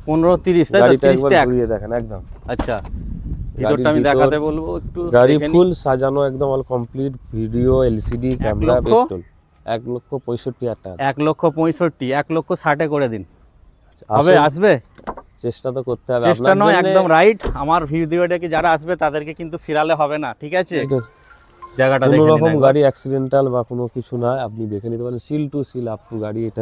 15-30 তাই তো? গাড়িটা 30 একবার ট্যাক্স ঘুরিয়ে দেখেন একদম। আচ্ছা, ভিতরটা আমি দেখাতে বলবো একটু। গাড়ি ফুল সাজানো একদম all complete, video, LCD camera, petrol. 1,65,000 টাকা। 1,65,000, 1,60,000 করে দিন। হবে? আসবে? চেষ্টা তো করতে হবে। চেষ্টা নয়, একদম রাইট। আমার ভিডিওটাকে যারা আসবে তাদেরকে কিন্তু ফিরালে হবে না, ঠিক আছে? জায়গাটা দেখে নিন। কোনো রকম গাড়ি অ্যাক্সিডেন্টাল বা কোনো কিছু না, আপনি দেখে নিতে পারেন। Seal two seal up to গাড়ি এটা।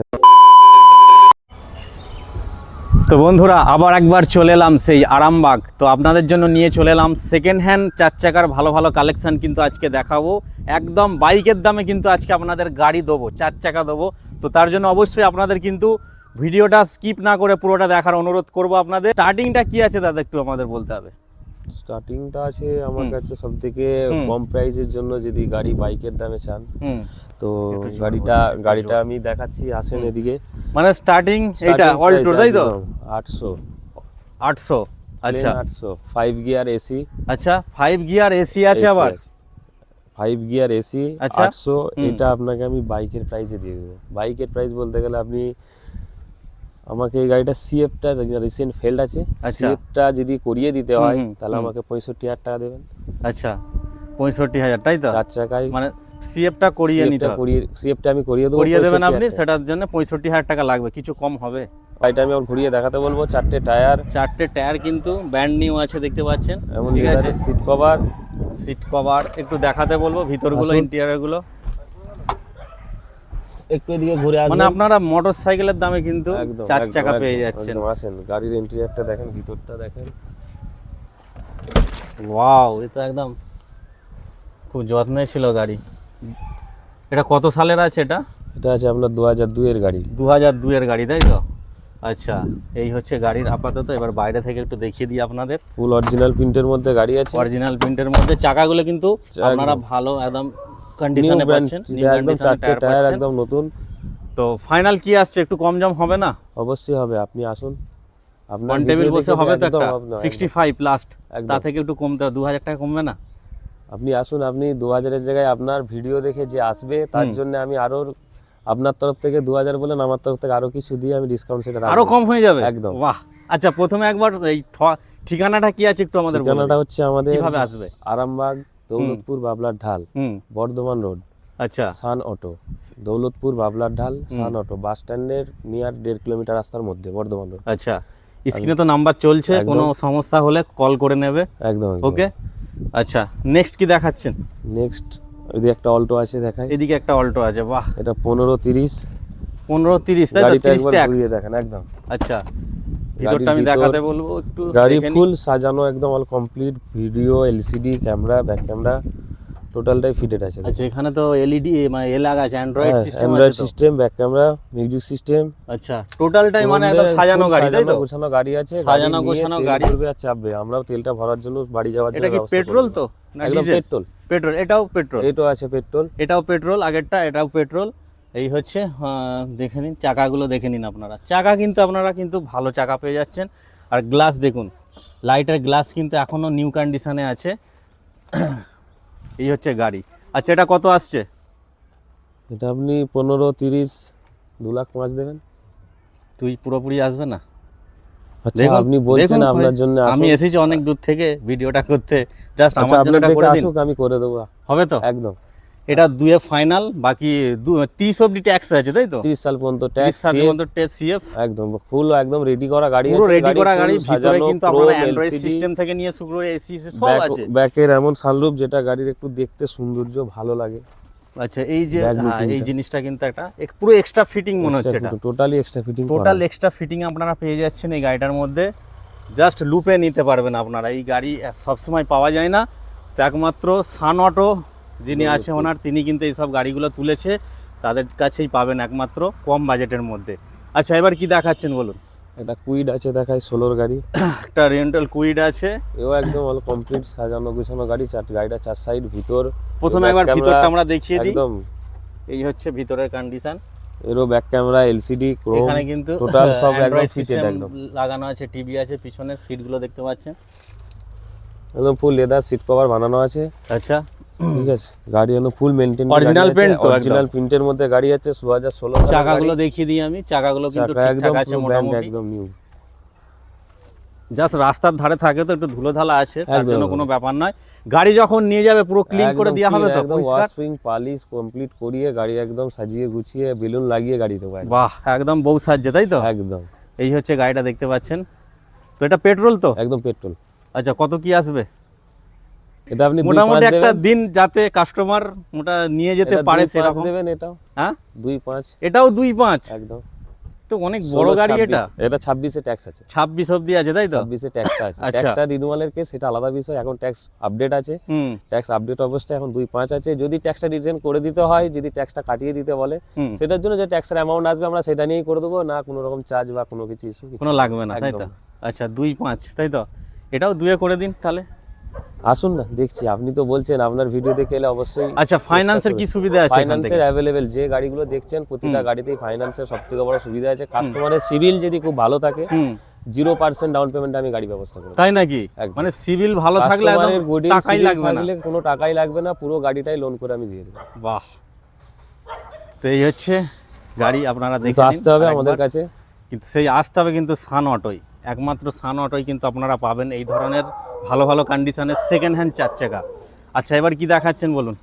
তো বন্ধুরা, আবার একবার চলে এলাম সেই আরামবাগ। তো আপনাদের জন্য নিয়ে চলে এলাম সেকেন্ড হ্যান্ড 4 চাকার ভালো ভালো কালেকশান কিন্তু আজকে দেখাবো। একদম বাইকের দামে কিন্তু আজকে আপনাদের গাড়ি দেবো, 4 চাকা দেবো। তো তার জন্য অবশ্যই আপনাদের কিন্তু ভিডিওটা স্কিপ না করে পুরোটা দেখার অনুরোধ করব আপনাদের। স্টার্টিংটা কি আছে দাদা একটু আমাদের বলতে হবে। স্টার্টিংটা আছে আমার কাছে সবথেকে কম প্রাইসের জন্য, যদি গাড়ি বাইকের দামে চান তো গাড়িটা আমি দেখাচ্ছি, আসেন এদিকে। মানে স্টার্টিং এটা অল্টো তাই তো? 800। আচ্ছা 800 5 গিয়ার এসি। আচ্ছা 5 গিয়ার এসি আছে আবার? 5 গিয়ার এসি 800। এটা আপনাকে আমি বাইকের প্রাইসে দিয়ে দেবো। বাইকের প্রাইস বলতে গেলে আপনি আমাকে এই গাড়িটা সিএফটা রিসেন্ট ফেল্ড আছে, সিএফটা যদি করিয়ে দিতে হয় তাহলে আমাকে 65,000 টাকা দেবেন। আচ্ছা 65,000 তাই তো? 4 চাকায় মানে সিএফটা করিয়ে নিতে হবে। সিএফটা আমি করিয়ে দেবো, করিয়ে দেবেন আপনি, সেটার জন্য 65,000 টাকা লাগবে। কিছু কম হবে? গাড়িটা আমি আবার ঘুরিয়ে দেখাতে বলবো। 4টে টায়ার কিন্তু ব্র্যান্ড নিউ আছে, দেখতে পাচ্ছেন। ঠিক আছে, সিট কভার একটু দেখাতে বলবো, ভিতরগুলো ইন্টেরিয়রগুলো একটু এদিকে ঘুরে আসবেন। মানে আপনারা মোটরসাইকেলের দামে কিন্তু 4 চাকা পেয়ে যাচ্ছেন। আসেন, গাড়ির ইন্টেরিয়রটা দেখেন, ভিতরটা দেখেন। ওয়াও, এ তো একদম খুব যত্নে ছিল গাড়ি। এটা কত সালের আছে? এটা আছে আপনার 2002 এর গাড়ি। 2002 এর গাড়ি তাই তো? আচ্ছা, এই হচ্ছে গাড়ির আপাতত। এবার বাইরে থেকে একটু দেখিয়ে দিই আপনাদের। ফুল অরিজিনাল প্রিন্টের মধ্যে গাড়ি আছে। অরিজিনাল প্রিন্টের মধ্যে চাকাগুলো কিন্তু আপনারা ভালো একদম কন্ডিশনে পাচ্ছেন। নিউ কন্ডিশনে টায়ার একদম নতুন। তো ফাইনাল কি আসছে? একটু কম জম হবে না? অবশ্যই হবে, আপনি আসুন। আপনার টেবিল বসে হবে তো একটা 65 লাস্ট, তা থেকে একটু কমতে 2000 টাকা কমবে না? আপনি আসুন, আপনি 2000 এর জায়গায় আপনার ভিডিও দেখে যে আসবে তার জন্য আমি আরো, আপনার তরফ থেকে 2000 বলেন, আমার তরফ থেকে আরো কিছু দিয়ে আমি ডিসকাউন্ট সেটা আরো কম হয়ে যাবে একদম। বাহ। আচ্ছা, প্রথমে একবার এই ঠিকানাটা কি আছে একটু আমাদের বলুন। ঠিকানাটা হচ্ছে আমাদের কিভাবে আসবে? আরামবাগ, দৌলতপুর, বাবলার ঢাল, বর্ধমান রোড। আচ্ছা, সান অটো, দৌলতপুর, বাবলার ঢাল, সান অটো বাস স্ট্যান্ডের নিয়ার 1.5 কিলোমিটার রাস্তার মধ্যে, বর্ধমান রোড। আচ্ছা, স্ক্রিনে তো নাম্বার চলছে, কোনো সমস্যা হলে কল করে নেবে। একদম ওকে। আচ্ছা, নেক্সট কি দেখাচ্ছেন? নেক্সট এদিকে একটা অল্টো আছে, দেখাই। এদিকে একটা অল্টো আছে, বাহ। এটা 1530 তাই তো? 30 ট্যাক্স দেখেন একদম। আচ্ছা, ভিতরটা আমি দেখাতে বলবো একটু। গাড়ি ফুল সাজানো একদম all complete, video, LCD camera, back camera টোটালটাই ফিটেড আছে। আচ্ছা, এখানে তো এলইডি মানে এ লাগা আছে, অ্যান্ড্রয়েড সিস্টেম আছে, Android system, back camera, music system. আচ্ছা, টোটালটাই মানে একদম সাজানো গাড়ি তাই তো? গোছানো গাড়ি আছে, সাজানো গোছানো গাড়ি। করবে আর চাপবে, আমরাও তেলটা ভরার জন্য বাড়ি যাওয়ার জন্য। এটা কি পেট্রোল তো না ডিজেল? পেট্রোল। এটাও পেট্রোল? এটাও আছে পেট্রোল। এটাও পেট্রোল, আগেরটা এটাও পেট্রোল। এই হচ্ছে, দেখে নিন চাকাগুলো, দেখে নিন আপনারা। চাকা কিন্তু আপনারা কিন্তু ভালো চাকা পেয়ে যাচ্ছেন। আর গ্লাস দেখুন, লাইটের গ্লাস কিন্তু এখনও নিউ কন্ডিশনে আছে। এই হচ্ছে গাড়ি। আচ্ছা, এটা কত আসছে? এটা আপনি 15-30 2,05,000 দেবেন। তুই পুরোপুরি আসবে না? আচ্ছা, আপনি বলছেন আপনার জন্য আমি এসেছি অনেক দূর থেকে ভিডিওটা করতে, জাস্ট আমার জন্য এটা করে দিন। আমি করে দেবো, হবে তো? একদম। এটা 2 ফাইনাল, বাকি 30 অবধি ট্যাক্স আছে তাই তো? 30 সাল পর্যন্ত ট্যাক্স, 30 সাল পর্যন্ত ট্যাক্স, সিএফ একদম ফুল একদম রেডি করা গাড়ি আছে। পুরো রেডি করা গাড়ি, ভিতরে কিন্তু আপনারা অ্যান্ড্রয়েড সিস্টেম থেকে নিয়ে শুরু করে এসি সব আছে। ব্যাকের এমন সানরুফ যেটা গাড়ির একটু দেখতে সৌন্দর্য ভালো লাগে। আচ্ছা, এই যে এই জিনিসটা কিন্তু একটা পুরো এক্সট্রা ফিটিং মনে হচ্ছে। এটা totally extra fitting, total extra fitting আপনারা পেয়ে যাচ্ছেন এই গাড়িটার মধ্যে। জাস্ট লুপে নিতে পারবেন আপনারা। এই গাড়ি সবসময় পাওয়া যায় না, তো একমাত্র সান অটো যিনি আছে ওনার, তিনি কিন্তু এইসব গাড়িগুলো তুলেছে, তাদের কাছেই পাবেন একমাত্র কম বাজেটের মধ্যে। আচ্ছা, এবার কি দেখাচ্ছেন বলুন। এটা কুইড আছে, দেখাই 16 গাড়ি। একটা রেন্টাল কুইড আছে, এও একদম অল কমপ্লিট সাজানো গোছানো গাড়ি। গাড়িটা 4 সাইড, ভিতর। প্রথমে একবার ভিতরটা আমরা দেখিয়ে দিই। একদম এই হচ্ছে ভিতরের কন্ডিশন। এরও ব্যাক ক্যামেরা, এলসিডি, ক্রোম, এখানে কিন্তু টোটাল সব একদম ফিটেড, একদম লাগানো আছে। টিভি আছে, পিছনের সিটগুলো দেখতে পাচ্ছেন একদম ফুল লেদার সিট কভার বানানো আছে। আচ্ছা, ঠিক আছে, গাড়ি হলো ফুল মেইনটেইন, অরিজিনাল পেইন্ট তো, অরিজিনাল প্রিন্টের মধ্যে গাড়ি আছে। 2016 চাকাগুলো দেখিয়ে দিই আমি। চাকাগুলো কিন্তু ঠিকঠাক আছে মোটামুটি, একদম নিউ। জাস্ট রাস্তার ধারে থাকে তো একটু ধুলোধালা আছে, তার একদম, জন্য একদম। কোনো ব্যাপার নয়। গাড়ি যখন নিয়ে যাবে পুরো ক্লিন করে দেওয়া হবে তো, পরিষ্কার? ওয়াশিং পালিশ কমপ্লিট করিয়ে গাড়ি একদম সাজিয়ে গুছিয়ে বেলুন লাগিয়ে গাড়ি দেবো একদম। বাহ, একদম বউ সাজছে, তাই তো? একদম এই হচ্ছে গাড়িটা দেখতে পাচ্ছেন। তো এটা পেট্রোল তো? একদম পেট্রোল। আচ্ছা, কত কি আসবে এটা আপনি মোটামুটি একটা দিন, যাতে কাস্টমার মোটা নিয়ে যেতে পারে সেরকম? দেবেন এটাও হ্যাঁ, 2.5। এটাও 2.5? একদম। তো অনেক বড় গাড়ি এটা। এটা 26 এ ট্যাক্স আছে। 26 অবধি আছে, তাই তো? 26 এ ট্যাক্স আছে। আচ্ছা। ট্যাক্সটা রিনিউয়ালের কেস, সেটা আলাদা বিষয়। এখন ট্যাক্স আপডেট আছে। ট্যাক্স আপডেট অবস্থায় এখন 2.5 আছে। যদি ট্যাক্সটা রিটার্ন করে দিতে হয়, যদি ট্যাক্সটা কাটিয়ে দিতে বলে, সেটার জন্য যে ট্যাক্সের অ্যামাউন্ট আসবে আমরা সেটা নিয়েই করে দেবো, না কোনো রকম চার্জ বা কোনো কিছু ইস্যু কোনো লাগবে না, তাই তো? আচ্ছা, 2.5, তাই তো? এটাও 2 করে দিন তাহলে। আসুন না, দেখছি। আপনি তো বলছেন আপনার ভিডিও দেখে এলে অবশ্যই। আচ্ছা, ফাইন্যান্সের কি সুবিধা আছে এখান থেকে? ফাইন্যান্সের অ্যাভেলেবেল, যে গাড়িগুলো দেখছেন প্রতিটা গাড়িতেই ফাইন্যান্সের সবথেকে বড় সুবিধা আছে। কাস্টমারের সিভিল যদি খুব ভালো থাকে, 0% ডাউন পেমেন্টে আমি গাড়ি ব্যবস্থা করব। তাই নাকি? একদম। মানে সিভিল ভালো থাকলে একদম টাকাই লাগবে না? কোনো টাকাই লাগবে না, পুরো গাড়িটাই লোন করে আমি দিয়ে দেবো। বাহ, তো এই হচ্ছে গাড়ি আপনারা কিন্তু দেখে আসতে হবে আমাদের কাছে। কিন্তু সেই আসতে হবে কিন্তু সান অটোই, একমাত্র সান অটোই কিন্তু আপনারা পাবেন এই ধরনের ভালো ভালো কন্ডিশনের সেকেন্ড হ্যান্ড 4 চাকা। আচ্ছা, এবার কি দেখাচ্ছেন বলুন?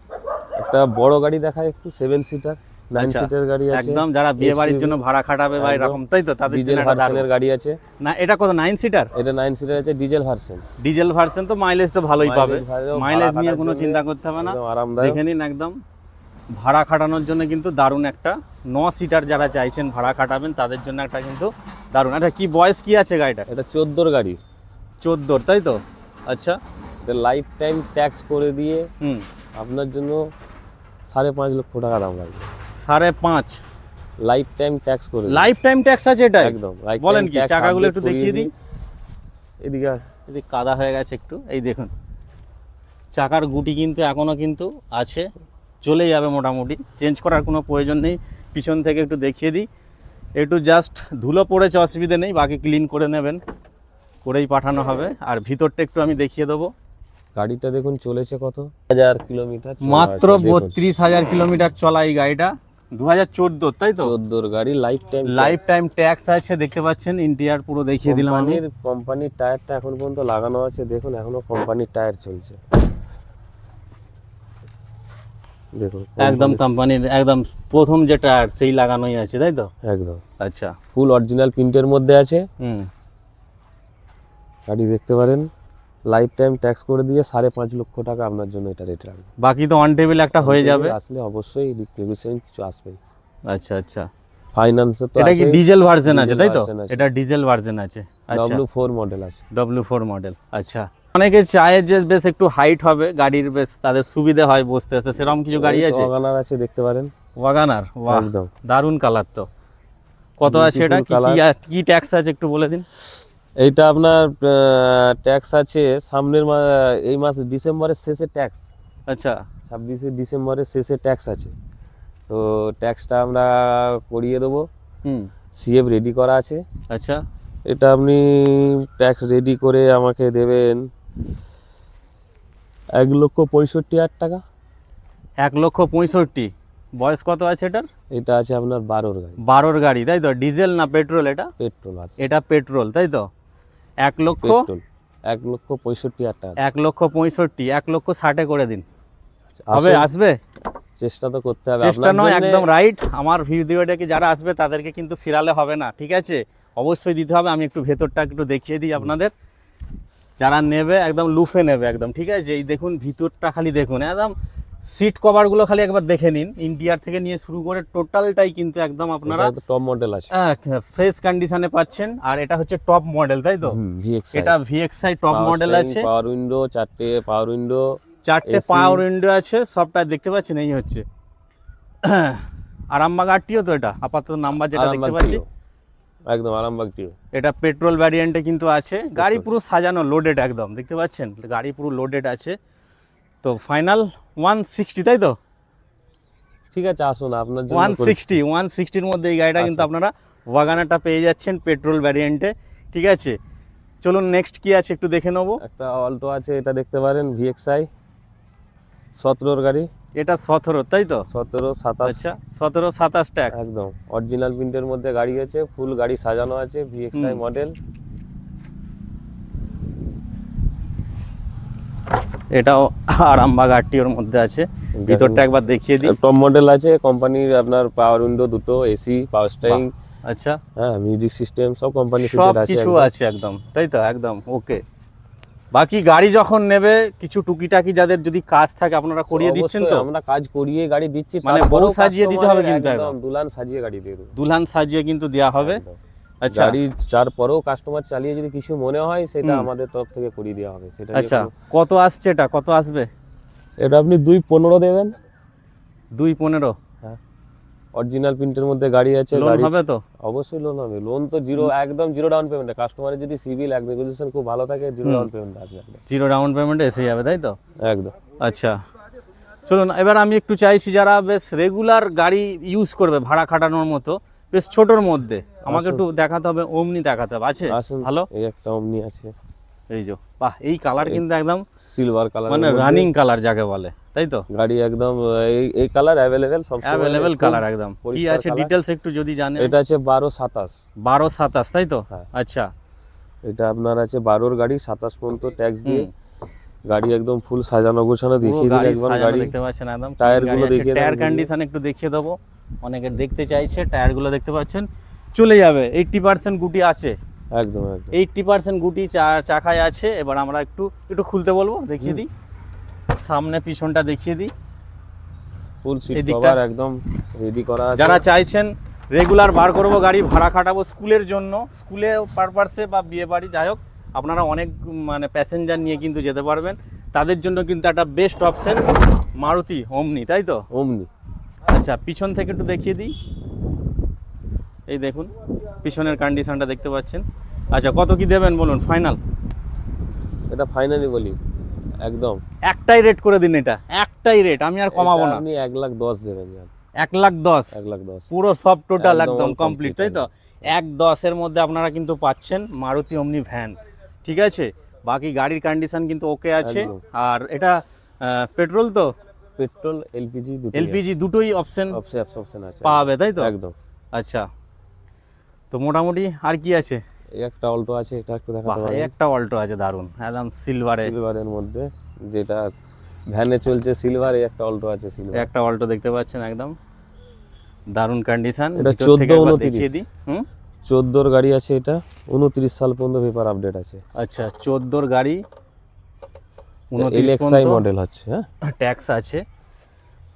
একটা বড় গাড়ি দেখায়, একটু 7 সিটার 9 সিটার গাড়ি আছে একদম, যারা বিয়ে বাড়ির জন্য ভাড়া খাটাবে বা এরকম, তাই তো? তাদের ডিজেল জন্য ভার্সনের গাড়ি আছে। না, এটা কত, 9 সিটার? এটা 9 সিটার আছে, ডিজেল ভার্সন। ডিজেল ভার্সন তো মাইলেজটা ভালোই পাবে, মাইলেজ নিয়ে কোনো চিন্তা করতে হবে না। আরামদায়ক। দেখে নিন, একদম ভাড়া খাটানোর জন্য কিন্তু দারুণ একটা 9 সিটার যারা চাইছেন ভাড়া খাটাবেন তাদের জন্য একটা কিন্তু দারুণ। আচ্ছা, কি বয়স কি আছে গাড়িটা? এটা 14 গাড়ি। 14, তাই তো? আচ্ছা, এটা লাইফ টাইম ট্যাক্স করে দিয়ে আপনার জন্য 5.5 লক্ষ টাকা দাম লাগবে। 5.5 লাইফ টাইম ট্যাক্স করে। লাইফ টাইম ট্যাক্স আছে এটা? একদম। বলেন কি? চাকাগুলো একটু দেখিয়ে দিই। এদিকে এদিকে কাদা হয়ে গেছে একটু, এই দেখুন চাকার গুটি কিন্তু এখনো কিন্তু আছে, চলে যাবে মোটামুটি, চেঞ্জ করার কোনো প্রয়োজন নেই। পিছন থেকে একটু দেখিয়ে দিই, একটু জাস্ট ধুলো পড়েছে, অসুবিধে নেই, বাকি ক্লিন করে নেবেন, করেই পাঠানো হবে। আর ভিতরটা একটু আমি দেখিয়ে দেবো। গাড়িটা দেখুন চলেছে কত, 1000 কিলোমিটার, মাত্র 32,000 কিলোমিটার চলা এই গাড়িটা, 2014, তাই তো? 14 গাড়ি, লাইফ টাইম ট্যাক্স আছে। দেখতে পাচ্ছেন ইন্টিরিয়ার পুরো দেখিয়ে দিলাম আমি। কোম্পানির টায়ারটা এখন পর্যন্ত লাগানো আছে, দেখুন এখনো কোম্পানির টায়ার চলছে। দেখুন একদম কোম্পানির, একদম প্রথম যে টায়ার সেই লাগানোই আছে, তাই তো? একদম। আচ্ছা, ফুল অরিজিনাল প্রিন্টের মধ্যে আছে। গাড়ি দেখতে পারেন, লাইফ টাইম ট্যাক্স করে দিয়ে 5.5 লক্ষ টাকা আপনার জন্য এটা রেট রাখবে। বাকি তো অন টেবিল একটা হয়ে যাবে। আসলে অবশ্যই নেগোসিয়েশন কিছু আসবে। আচ্ছা আচ্ছা, ফাইন্যান্সে তো এটা কি ডিজেল ভার্সন আছে, তাই তো? এটা ডিজেল ভার্সন আছে। আচ্ছা, W4 মডেল আছে। W4 model. আচ্ছা, অনেকে চায় যে বেশ একটু হাইট হবে গাড়ির, বেশ তাদের সুবিধা হয় বসতে আসতে, সেরকম কিছু গাড়ি আছে? ওয়াগনার আছে, দেখতে পারেন। ওয়াগনার, বাহ, একদম দারুণ কালার তো। কত আছে এটা? কি ট্যাক্স আছে একটু বলে দিন। এইটা আপনার ট্যাক্স আছে সামনের এই মাস ডিসেম্বরের শেষে ট্যাক্স। আচ্ছা, 26শে ডিসেম্বরের শেষে ট্যাক্স আছে, তো ট্যাক্সটা আমরা করিয়ে দেবো। সিএফ রেডি করা আছে। আচ্ছা, এটা আপনি ট্যাক্স রেডি করে আমাকে দেবেন 1,65,000 টাকা। 1,65,000। বয়স কত আছে এটার? এটা আছে আপনার 12 গাড়ি। 12 গাড়ি, তাই তো? ডিজেল না পেট্রোল এটা? পেট্রোল আছে। এটা পেট্রোল, তাই তো? 1,65,000 টাকা। 1,65,000, 1,60,000 করে দিন। হবে? আসবে? চেষ্টা তো করতে হবে। চেষ্টা নয়, একদম রাইট। আমার ভিডিওটাকে যারা আসবে তাদেরকে কিন্তু ফিরালে হবে না, ঠিক আছে? অবশ্যই দিতে হবে। আমি একটু ভেতরটা একটু দেখিয়ে দিই আপনাদের, যারা নেবে একদম লুফে নেবে একদম, ঠিক আছে? এই দেখুন ভিতরটা খালি দেখুন, একদম সিট কভারগুলো খালি একবার দেখে নিন, ইন্টিরিয়ার থেকে নিয়ে শুরু করে টোটালটাই কিন্তু একদম আপনারা টপ মডেল আছে, ফ্রেশ কন্ডিশনে পাচ্ছেন। আর এটা হচ্ছে টপ মডেল, তাই তো? এটা VXI টপ মডেল আছে। পাওয়ার উইন্ডো, 4টে পাওয়ার উইন্ডো, 4টে পাওয়ার উইন্ডো আছে, সবটা দেখতে পাচ্ছেন। এই হচ্ছে আরামবাগ আরটিও তো, এটা আপাতত নাম্বার যেটা দেখতে পাচ্ছি, একদম আরামবাগ টিও। এটা পেট্রোল ভ্যারিয়েন্টে কিন্তু আছে। গাড়ি পুরো সাজানো, লোডেড একদম, দেখতে পাচ্ছেন গাড়ি পুরো লোডেড আছে। তো ফাইনাল 160, তাই তো? ঠিক আছে, আসুন আপনার জন্য 160-160-র মধ্যে এই গাড়িটা কিন্তু আপনারা ওয়াগানারটা পেয়ে যাচ্ছেন পেট্রোল ভ্যারিয়েন্টে, ঠিক আছে? চলুন নেক্সট কি আছে একটু দেখে নেবো। একটা অল্টো আছে, এটা দেখতে পারেন, VXI 17 গাড়ি। এটা 17, তাই তো? 17-27। আচ্ছা, 17-27 ট্যাক্স। একদম অরিজিনাল প্রিন্টের মধ্যে গাড়ি আছে, ফুল গাড়ি সাজানো আছে, VXI মডেল। এটাও আরামবাগ আরটিওর মধ্যে আছে, ভিতরটা একবার দেখিয়ে দিই। টপ মডেল আছে কোম্পানির, আপনার পাওয়ার উইন্ডো দুটো, এসি, পাওয়ার স্টারিং, আচ্ছা হ্যাঁ মিউজিক সিস্টেম সব কোম্পানি সব ফিটেড আছে কিছু একদম। আছে একদম, তাই তো একদম ওকে। বাকি গাড়ি যখন নেবে কিছু টুকিটাকি যাদের যদি কাজ থাকে আপনারা করিয়ে দিচ্ছেন তো? অবশ্যই, আমরা কাজ করিয়ে গাড়ি দিচ্ছি, মানে বউ তারপরেও সাজিয়ে দিতে হবে কিন্তু একদম একদম। দুলহান সাজিয়ে গাড়ি দিয়ে দেবো। দুলহান সাজিয়ে কিন্তু দেওয়া হবে। একদম। আচ্ছা গাড়ি যার পরেও কাস্টমার চালিয়ে যদি কিছু মনে হয় সেটা আমাদের তরফ থেকে করিয়ে দেওয়া হবে, সেটা নিয়ে আচ্ছা কত আসছে এটা, কত আসবে? এটা আপনি 2.15 দেবেন। 2.15? হ্যাঁ, অরিজিনাল প্রিন্টের মধ্যে গাড়ি আছে। লোন হবে তো? অবশ্যই লোন হবে। লোন তো জিরো, একদম জিরো ডাউন পেমেন্ট। কাস্টমারের যদি সিভিল নেগোসিয়েশন খুব ভালো থাকে, জিরো ডাউন পেমেন্ট আছে একদম। জিরো ডাউন পেমেন্টে এসে যাবে, তাই তো? একদম। আচ্ছা চলুন, এবার আমি একটু চাইছি যারা বেশ রেগুলার গাড়ি ইউজ করবে ভাড়া খাটানোর মতো, বেশ ছোটোর মধ্যে, আমাকে একটু দেখাতে হবে, ওমনি দেখাতে হবে। আছে আসুন, ভালো? এই একটা ওমনি আছে, এই যে বাহ, এই কালার কিন্তু একদম সিলভার কালার, মানে রানিং কালার যাকে বলে, তাই তো? গাড়ি একদম এই কালার অ্যাভেলেবেল, সব অ্যাভেলেবেল কালার একদম। কি আছে ডিটেলস একটু যদি জানেন? এটা আছে 1227। 1227 তাই তো? হ্যাঁ। আচ্ছা এটা আপনার আছে 12-র গাড়ি, 27 পর্যন্ত ট্যাক্স দিয়ে গাড়ি একদম ফুল সাজানো গোছানো। দেখিয়ে দিন একবার গাড়ি, দেখতে পাচ্ছেন একদম। টায়ারগুলো দেখিয়ে টায়ার কন্ডিশন একটু দেখিয়ে দেবো, অনেকে দেখতে চাইছে। টায়ারগুলো দেখতে পাচ্ছেন, চলে যাবে 80% গুটি আছে, একদম একদম 80% গুটি চাকায় আছে। এবার আমরা একটু একটু খুলতে বলবো, দেখিয়ে দিই সামনে পিছনটা দেখিয়ে দিই। ফুল সিট কভার একদম রেডি করা আছে। যারা চাইছেন রেগুলার বার করবো গাড়ি, ভাড়া খাটাবো স্কুলের জন্য, স্কুলে পারপাসে বা বিয়ে বাড়ি, যাই হোক আপনারা অনেক মানে প্যাসেঞ্জার নিয়ে কিন্তু যেতে পারবেন, তাদের জন্য কিন্তু একটা বেস্ট অপশন মারুতি ওমনি, তাই তো? ওমনি। আচ্ছা পিছন থেকে একটু দেখিয়ে দিই, এই দেখুন পিছনের কন্ডিশনটা দেখতে পাচ্ছেন। আচ্ছা কত কি দেবেন বলুন ফাইনাল? এটা ফাইনালি বলি একদম একটাই রেট করে দিন, এটা একটাই রেট, আমি আর কমাবো না। আপনি 1,10,000 দেবেন। 1,10,000? 1,10,000 পুরো সব টোটাল একদম একদম all কমপ্লিট, তাই তো? 1,10,000-এর মধ্যে আপনারা কিন্তু পাচ্ছেন মারুতি ওমনি ভ্যান, ঠিক আছে? বাকি গাড়ির কন্ডিশন কিন্তু ওকে আছে। একদম। আর এটা পেট্রোল তো? পেট্রোল এলপিজি দুটো, এলপিজি দুটোই অপশন অপশন আছে, পাবে, তাই তো? একদম। আচ্ছা তো মোটামুটি আর কি আছে? এই একটা অল্টো আছে, এটা একটু দেখাতে বাহ, পারেন। এই একটা অল্টো আছে দারুন, একদম সিলভারের মধ্যে, যেটা ভ্যানে চলছে সিলভার। এই একটা অল্টো আছে সিলভার, একটা অল্টো দেখতে পাচ্ছেন একদম দারুন কন্ডিশন। এটা ভিতর থেকে একবার 14-29 দেখিয়ে দিই। 14-র গাড়ি আছে এটা, 29 সাল পর্যন্ত পেপার আপডেট আছে। আচ্ছা 14-র গাড়ি, 29 এলএক্সআই মডেল হচ্ছে, হ্যাঁ ট্যাক্স আছে।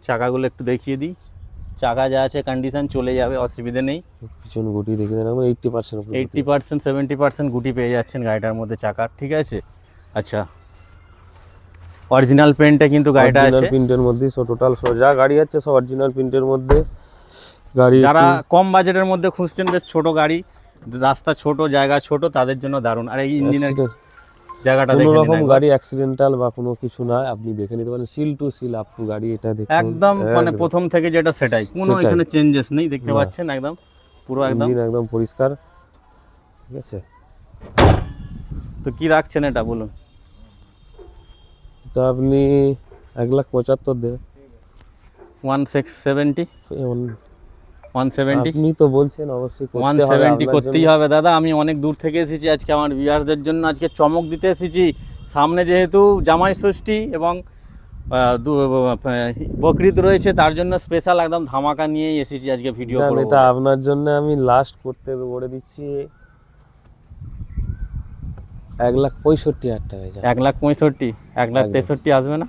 চাকাগুলো একটু দেখিয়ে দিই, চাকা যা আছে কন্ডিশন চলে যাবে, অসুবিধে নেই। পিছন গুটি দেখে দেন, আমরা 80% 80% 70% গুটি পেয়ে যাচ্ছেন গাড়িটার মধ্যে চাকার, ঠিক আছে? আচ্ছা অরিজিনাল পেন্টে কিন্তু গাড়িটা আছে। প্রিন্টের মধ্যে সব টোটাল যা গাড়ি আছে সব অরিজিনাল প্রিন্টের মধ্যে গাড়ি। যারা কম বাজেটের মধ্যে খুঁজছেন বেশ ছোট গাড়ি, রাস্তা ছোট জায়গা ছোট, তাদের জন্য দারুণ। আর এই ইঞ্জিনের জায়গাটা কোনো দেখে রকম নিন গাড়ি অ্যাক্সিডেন্টাল বা কোনো কিছু না, আপনি দেখে নিতে পারেন। Seal two seal up to গাড়ি, এটা দেখুন একদম মানে প্রথম থেকে যেটা সেটাই, কোনো সেটাই। এখানে চেঞ্জেস নেই, দেখতে পাচ্ছেন একদম পুরো একদম। ইঞ্জিন একদম পরিষ্কার, ঠিক আছে? তো কি রাখছেন এটা বলুন? এটা আপনি 1,75,000 দেবেন। 170? 170? আপনি তো বলছেন অবশ্যই করতে হবে, 170 আপনার করতেই জন্য। হবে দাদা। আমি অনেক দূর থেকে এসেছি আজকে, আমার ভিউয়ারদের জন্য আজকে চমক দিতে এসেছি। সামনে যেহেতু জামাই ষষ্ঠী এবং বকরিদ রয়েছে, তার জন্য স্পেশাল একদম ধামাকা নিয়েই এসেছি আজকে ভিডিও জান, করব। এটা আপনার জন্য আমি লাস্ট করতে বলে দিচ্ছি 1,65,000 টাকা। 1,65,000? 1,63,000 আসবে না?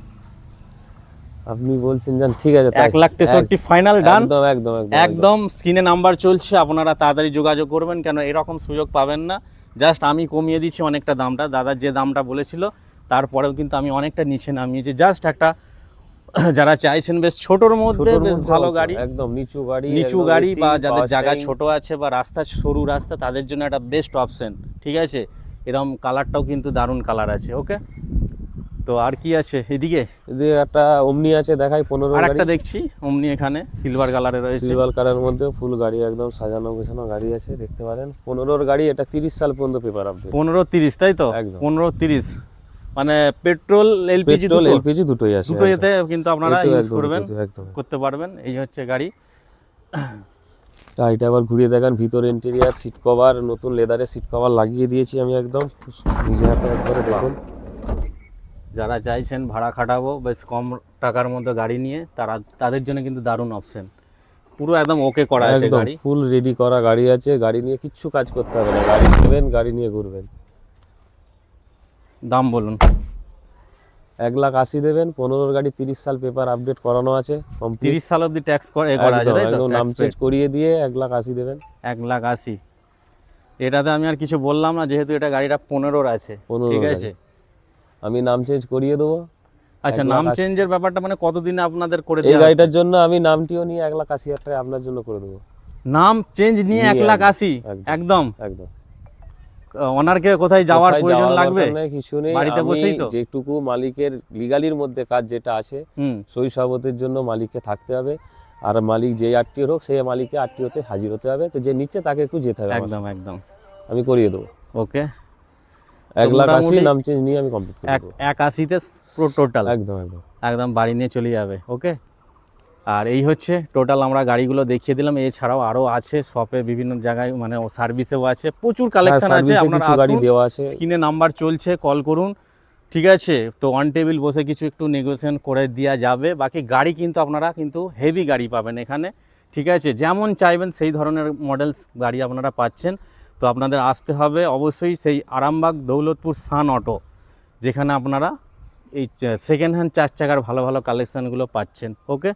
আপনি বলছেন জান, ঠিক আছে 1,63,000 ফাইনাল ডান। একদম একদম একদম স্ক্রিনে নাম্বার চলছে, আপনারা তাড়াতাড়ি যোগাযোগ করবেন, কেন এরকম সুযোগ পাবেন না। জাস্ট আমি কমিয়ে দিচ্ছি অনেকটা দামটা, দাদা যে দামটা বলেছিল তারপরেও কিন্তু আমি অনেকটা নিচে নামিয়েছি। জাস্ট একটা যারা চাইছেন বেশ ছোটোর মধ্যে বেশ ভালো গাড়ি, একদম নিচু গাড়ি বা যাদের জায়গা ছোট আছে বা রাস্তা সরু রাস্তা, তাদের জন্য একটা বেস্ট অপশন, ঠিক আছে? এরকম কালারটাও কিন্তু দারুণ কালার আছে। ওকে, তো আর কি আছে এদিকে? একটা ওমনি আছে, দেখাই 15 আর গাড়ি। একটা দেখছি ওমনি এখানে সিলভার কালারে রয়েছে। সিলভার কালারের মধ্যে ফুল গাড়ি একদম সাজানো গোছানো গাড়ি আছে, দেখতে পারেন। 15-র গাড়ি, এটা 30 সাল পর্যন্ত পেপার আপডেট। 15-30 তাই তো? একদম। 15-30 মানে পেট্রোল এলপিজি দুটোই আছে, দুটো এতে কিন্তু আপনারা ইউজ করবেন, একদম করতে পারবেন। এই হচ্ছে গাড়ি। গাড়িটা আবার ঘুরিয়ে দেখান। ভিতরে ইন্টেরিয়ার সিট কভার, নতুন লেদারের সিট কভার লাগিয়ে দিয়েছি আমি একদম নিজে হাতে, একবারে দেখুন। যারা চাইছেন ভাড়া খাটাবো বেশ কম টাকার মধ্যে গাড়ি নিয়ে, তাদের জন্য কিন্তু দারুণ অপশন। পুরো একদম ওকে করা আছে একদম গাড়ি, ফুল রেডি করা গাড়ি আছে, গাড়ি নিয়ে কিচ্ছু কাজ করতে হবে না, গাড়ি নেবেন গাড়ি নিয়ে ঘুরবেন। দাম বলুন। 1,80,000 দেবেন, 15 গাড়ি 30 সাল পেপার আপডেট করানো আছে, 30 সাল অবধি ট্যাক্স করা আছে, তাই তো? নাম চেঞ্জ করিয়ে দিয়ে 1,80,000 দেবেন। 1,80,000। এটাতে আমি আর কিছু বললাম না, যেহেতু এটা গাড়িটা 15 আছে, 15 ঠিক গাড়ি। আছে। আমি নাম চেঞ্জ করিয়ে দেবো। আচ্ছা, নাম চেঞ্জের ব্যাপারটা মানে কতদিনে আপনাদের করে এই দেওয়া গাড়িটার জন্য আমি নামটিও নিয়ে 1,80,000 টাকা আপনার জন্য করে দেবো। নাম চেঞ্জ নিয়ে 1,80,000 একদম? একদম। ওনারকে কোথায় যাওয়ার প্রয়োজন লাগবে? কিছু নেই, বাড়িতে বসেই তো? যেটুকু মালিকের লিগালির মধ্যে কাজ যেটা আছে, সই সাবতের জন্য মালিককে থাকতে হবে, আর মালিক যেই আরটিও হোক সেই মালিককে আরটিওতে হাজির হতে হবে, তো যে নিচ্ছে তাকে একটু যেতে হবে। একদম একদম, আমি করিয়ে দেবো। ওকে, 1,80,000 নাম চেঞ্জ নিয়ে আমি কমপ্লিট করে দেবো। 1,80,000-তে পুরো টোটাল একদম একদম একদম বাড়ি নিয়ে চলে যাবে। ওকে, আর এই হচ্ছে টোটাল আমরা গাড়িগুলো দেখিয়ে দিলাম। এছাড়াও আরও আছে শপে, বিভিন্ন জায়গায় মানে সার্ভিসেও আছে, প্রচুর কালেকশন আছে। আপনারা গাড়ি দেওয়া আছে, স্ক্রিনে নাম্বার চলছে, কল করুন, ঠিক আছে। তো অন টেবিল বসে কিছু একটু নেগোসিয়েশন করে দেওয়া যাবে। বাকি গাড়ি কিন্তু আপনারা কিন্তু হেভি গাড়ি পাবেন এখানে, ঠিক আছে। যেমন চাইবেন সেই ধরনের মডেলস গাড়ি আপনারা পাচ্ছেন। তো আপনাদের আসতে হবে অবশ্যই সেই আরামবাগ দৌলতপুর সান অটো, যেখানে আপনারা এই সেকেন্ড হ্যান্ড 4 চাকার ভালো ভালো কালেকশানগুলো পাচ্ছেন। ওকে।